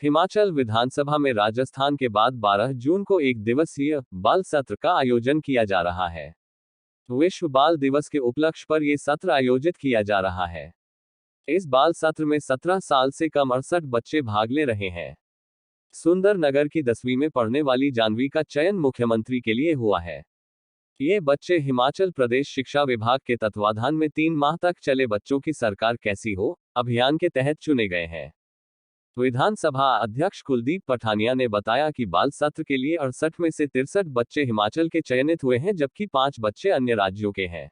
हिमाचल विधानसभा में राजस्थान के बाद 12 जून को एक दिवसीय बाल सत्र का आयोजन किया जा रहा है। विश्व बाल दिवस के उपलक्ष्य पर यह सत्र आयोजित किया जा रहा है। इस बाल सत्र में 17 साल से कम 68 बच्चे भाग ले रहे हैं। सुंदरनगर की 10वीं में पढ़ने वाली जानवी का चयन मुख्यमंत्री के लिए हुआ है। ये बच्चे हिमाचल प्रदेश शिक्षा विभाग के तत्वाधान में 3 माह तक चले बच्चों की सरकार कैसी हो अभियान के तहत चुने गए हैं। विधानसभा अध्यक्ष कुलदीप पठानिया ने बताया कि बाल सत्र के लिए 68 में से 63 बच्चे हिमाचल के चयनित हुए हैं, जबकि 5 बच्चे अन्य राज्यों के हैं।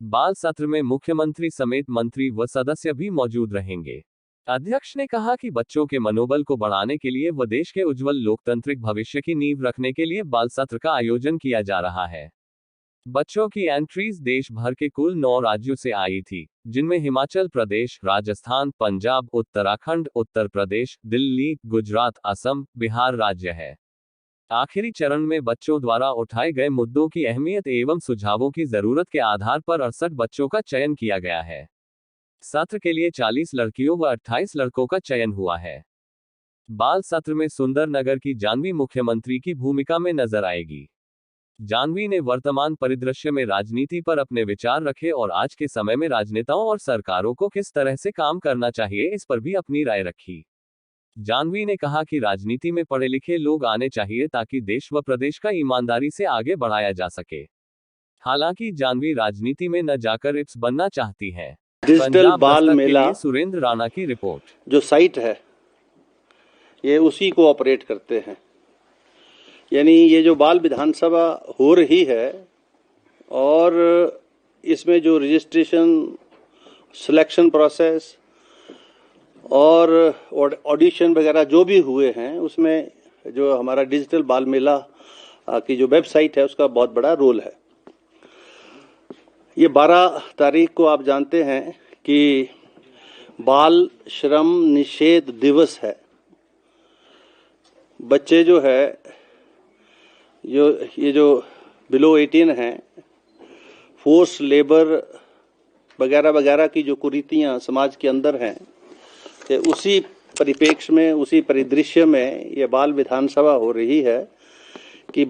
बाल सत्र में मुख्यमंत्री समेत मंत्री व सदस्य भी मौजूद रहेंगे। अध्यक्ष ने कहा कि बच्चों के मनोबल को बढ़ाने के लिए व देश के उज्जवल लोकतांत्रिक भविष्य की नींव रखने के लिए बाल सत्र का आयोजन किया जा रहा है। बच्चों की एंट्रीज देश भर के कुल 9 राज्यों से आई थी, जिनमें हिमाचल प्रदेश, राजस्थान, पंजाब, उत्तराखंड, उत्तर प्रदेश, दिल्ली, गुजरात, असम, बिहार राज्य है। आखिरी चरण में बच्चों द्वारा उठाए गए मुद्दों की अहमियत एवं सुझावों की जरूरत के आधार पर 68 बच्चों का चयन किया गया है। सत्र के लिए 40 लड़कियों व 28 लड़कों का चयन हुआ है। बाल सत्र में सुंदरनगर की जानवी मुख्यमंत्री की भूमिका में नजर आएगी। जानवी ने वर्तमान परिदृश्य में राजनीति पर अपने विचार रखे और आज के समय में राजनेताओं और सरकारों को किस तरह से काम करना चाहिए इस पर भी अपनी राय रखी। जानवी ने कहा कि राजनीति में पढ़े लिखे लोग आने चाहिए ताकि देश व प्रदेश का ईमानदारी से आगे बढ़ाया जा सके। हालांकि जानवी राजनीति में न जाकर इप्स बनना चाहती हैं। डिजिटल बाल मेला सुरेंद्र राणा की रिपोर्ट। जो साइट है ये उसी को ऑपरेट करते हैं, यानी ये जो बाल विधानसभा हो रही है और इसमें जो रजिस्ट्रेशन, सिलेक्शन प्रोसेस और ऑडिशन वगैरह जो भी हुए हैं, उसमें जो हमारा डिजिटल बाल मेला की जो वेबसाइट है उसका बहुत बड़ा रोल है। ये 12 तारीख को आप जानते हैं कि बाल श्रम निषेध दिवस है। बच्चे जो है ये जो बिलो 18 हैं, फोर्स लेबर वगैरह वगैरह की जो कुरीतियां समाज के अंदर हैं, तो उसी परिप्रेक्ष्य में, उसी परिदृश्य में ये बाल विधानसभा हो रही है कि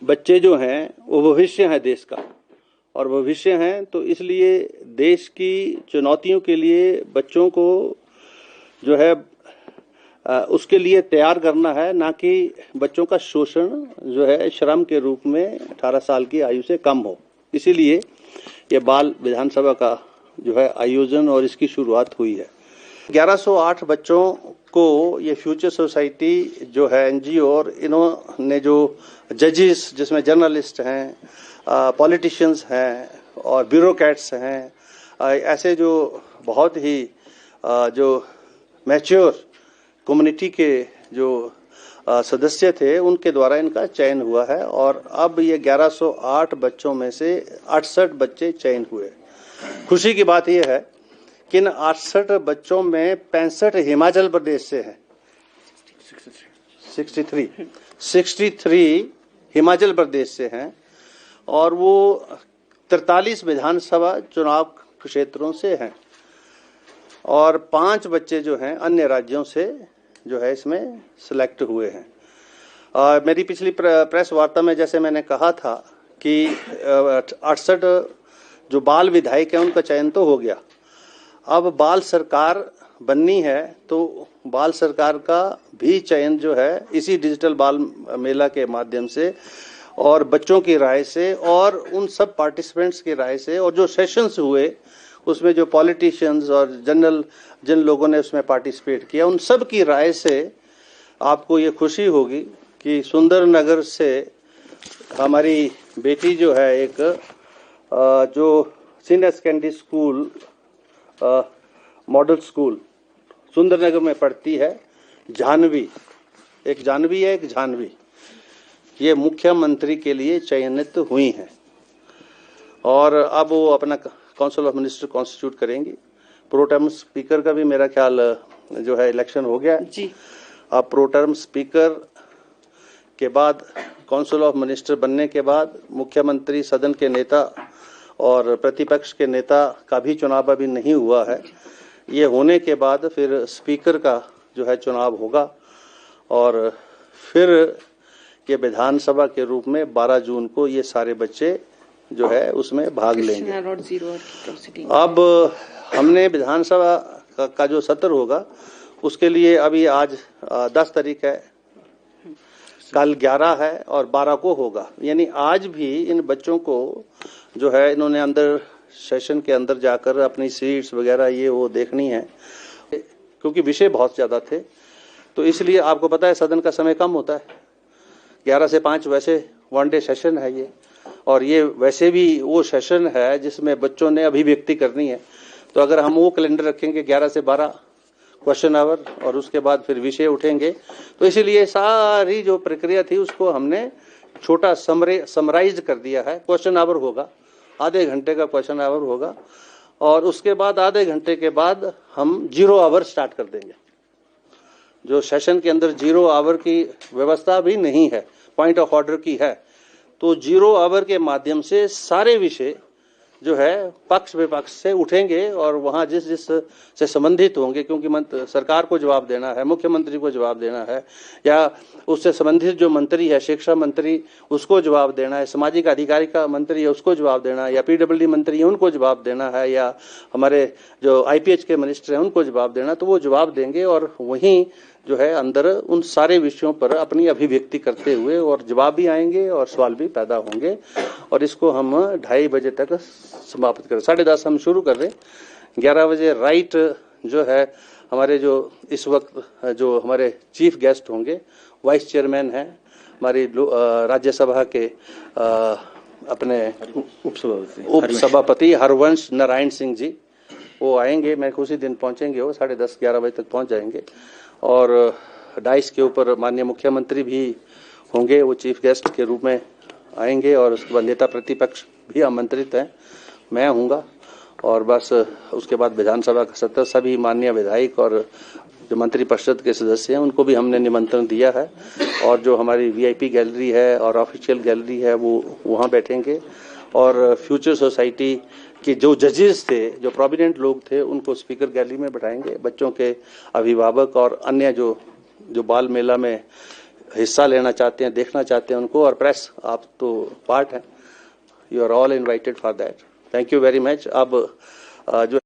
बच्चे जो हैं वो भविष्य है देश का, और भविष्य हैं तो इसलिए देश की चुनौतियों के लिए बच्चों को जो है उसके लिए तैयार करना है, ना कि बच्चों का शोषण जो है श्रम के रूप में 18 साल की आयु से कम हो। इसीलिए ये बाल विधानसभा का जो है आयोजन और इसकी शुरुआत हुई है। 1108 बच्चों को ये फ्यूचर सोसाइटी जो है एनजीओ, और इन्होंने जो जजेस जिसमें जर्नलिस्ट हैं, पॉलिटिशियंस हैं और ब्यूरोक्रेट्स हैं, ऐसे जो बहुत ही जो मैच्योर कम्युनिटी के जो सदस्य थे उनके द्वारा इनका चयन हुआ है। और अब ये 1108 बच्चों में से 68 बच्चे चयन हुए। खुशी की बात यह है कि इन 68 बच्चों में 65 हिमाचल प्रदेश से हैं। 63 हिमाचल प्रदेश से हैं और वो 43 विधानसभा चुनाव क्षेत्रों से हैं, और 5 बच्चे जो हैं अन्य राज्यों से जो है इसमें सिलेक्ट हुए हैं। मेरी पिछली प्रेस वार्ता में जैसे मैंने कहा था कि 68 जो बाल विधायक हैं उनका चयन तो हो गया। अब बाल सरकार बननी है तो बाल सरकार का भी चयन जो है इसी डिजिटल बाल मेला के माध्यम से और बच्चों की राय से और उन सब पार्टिसिपेंट्स की राय से, और जो सेशंस हुए उसमें जो पॉलिटिशियंस और जिन लोगों ने उसमें पार्टिसिपेट किया, उन सब की राय से आपको ये खुशी होगी कि सुंदरनगर से हमारी बेटी जो है एक जो senior secondary school model school Sundernagar में पढ़ती है, जानवी, एक जानवी, ये मुख्यमंत्री के लिए चयनित हुई हैं और अब वो अपना काउंसिल ऑफ मिनिस्टर कॉन्स्टिट्यूट करेंगी। प्रो टर्म स्पीकर का भी मेरा ख्याल जो है इलेक्शन हो गया जी। अब प्रो टर्म स्पीकर के बाद काउंसिल ऑफ मिनिस्टर बनने के बाद मुख्यमंत्री, सदन के नेता और प्रतिपक्ष के नेता का भी चुनाव अभी नहीं हुआ है, ये होने के बाद फिर स्पीकर का जो है चुनाव होगा और फिर ये विधानसभा के रूप में 12 जून को ये सारे बच्चे जो है उसमें भाग लेंगे। अब हमने विधानसभा का जो सत्र होगा उसके लिए अभी आज 10 तारीख है, कल 11 है और 12 को होगा। यानी आज भी इन बच्चों को जो है इन्होंने अंदर सेशन के अंदर जाकर अपनी सीट्स वगैरह ये वो देखनी है, क्योंकि विषय बहुत ज़्यादा थे। तो इसलिए आपको पता है सदन का समय कम होता है, 11 से 5 वैसे वन डे सेशन है ये, और ये वैसे भी वो सेशन है जिसमें बच्चों ने अभिव्यक्ति करनी है। तो अगर हम वो कैलेंडर रखेंगे 11 से 12 क्वेश्चन आवर और उसके बाद फिर विषय उठेंगे, तो इसीलिए सारी जो प्रक्रिया थी उसको हमने छोटा समराइज कर दिया है। क्वेश्चन आवर होगा, आधे घंटे का क्वेश्चन आवर होगा और उसके बाद आधे घंटे के बाद हम 0 आवर स्टार्ट कर देंगे। जो सेशन के अंदर 0 आवर की व्यवस्था भी नहीं है, पॉइंट ऑफ ऑर्डर की है, तो 0 आवर के माध्यम से सारे विषय जो है पक्ष विपक्ष से उठेंगे और वहां जिस से संबंधित होंगे, क्योंकि सरकार को जवाब देना है, मुख्यमंत्री को जवाब देना है, या उससे संबंधित जो मंत्री है, शिक्षा मंत्री, उसको जवाब देना है, सामाजिक अधिकारिता मंत्री है उसको जवाब देना है, या पीडब्ल्यूडी मंत्री है उनको जवाब देना है, या हमारे जो आईपीएच के मिनिस्टर हैं उनको जवाब देना, तो वो जवाब देंगे और वहीं जो है अंदर उन सारे विषयों पर अपनी अभिव्यक्ति करते हुए और जवाब भी आएंगे और सवाल भी पैदा होंगे। और इसको हम 2:30 बजे तक समाप्त करें। 10:30 हम शुरू कर रहे हैं, 11 बजे राइट जो है हमारे जो इस वक्त जो हमारे चीफ गेस्ट होंगे, वाइस चेयरमैन हैं हमारी राज्यसभा के अपने उपसभापति हरवंश नारायण सिंह जी, वो आएंगे। मैं उसी दिन पहुंचेंगे, वो 10:30-11 बजे तक पहुंच जाएंगे। और डाइस के ऊपर माननीय मुख्यमंत्री भी होंगे, वो चीफ गेस्ट के रूप में आएंगे। और उसके बाद नेता प्रतिपक्ष भी आमंत्रित हैं, मैं हूँगा। और बस उसके बाद विधानसभा का सत्र, सभी माननीय विधायक और जो मंत्री परिषद के सदस्य हैं उनको भी हमने निमंत्रण दिया है। और जो हमारी वीआईपी गैलरी है और ऑफिशियल गैलरी है वो वहाँ बैठेंगे। और फ्यूचर सोसाइटी कि जो जजेस थे, जो प्रोमिनेंट लोग थे, उनको स्पीकर गैलरी में बैठाएंगे। बच्चों के अभिभावक और अन्य जो बाल मेला में हिस्सा लेना चाहते हैं, देखना चाहते हैं उनको, और प्रेस, आप तो पार्ट हैं, you are all invited for that. Thank you very much. अब जो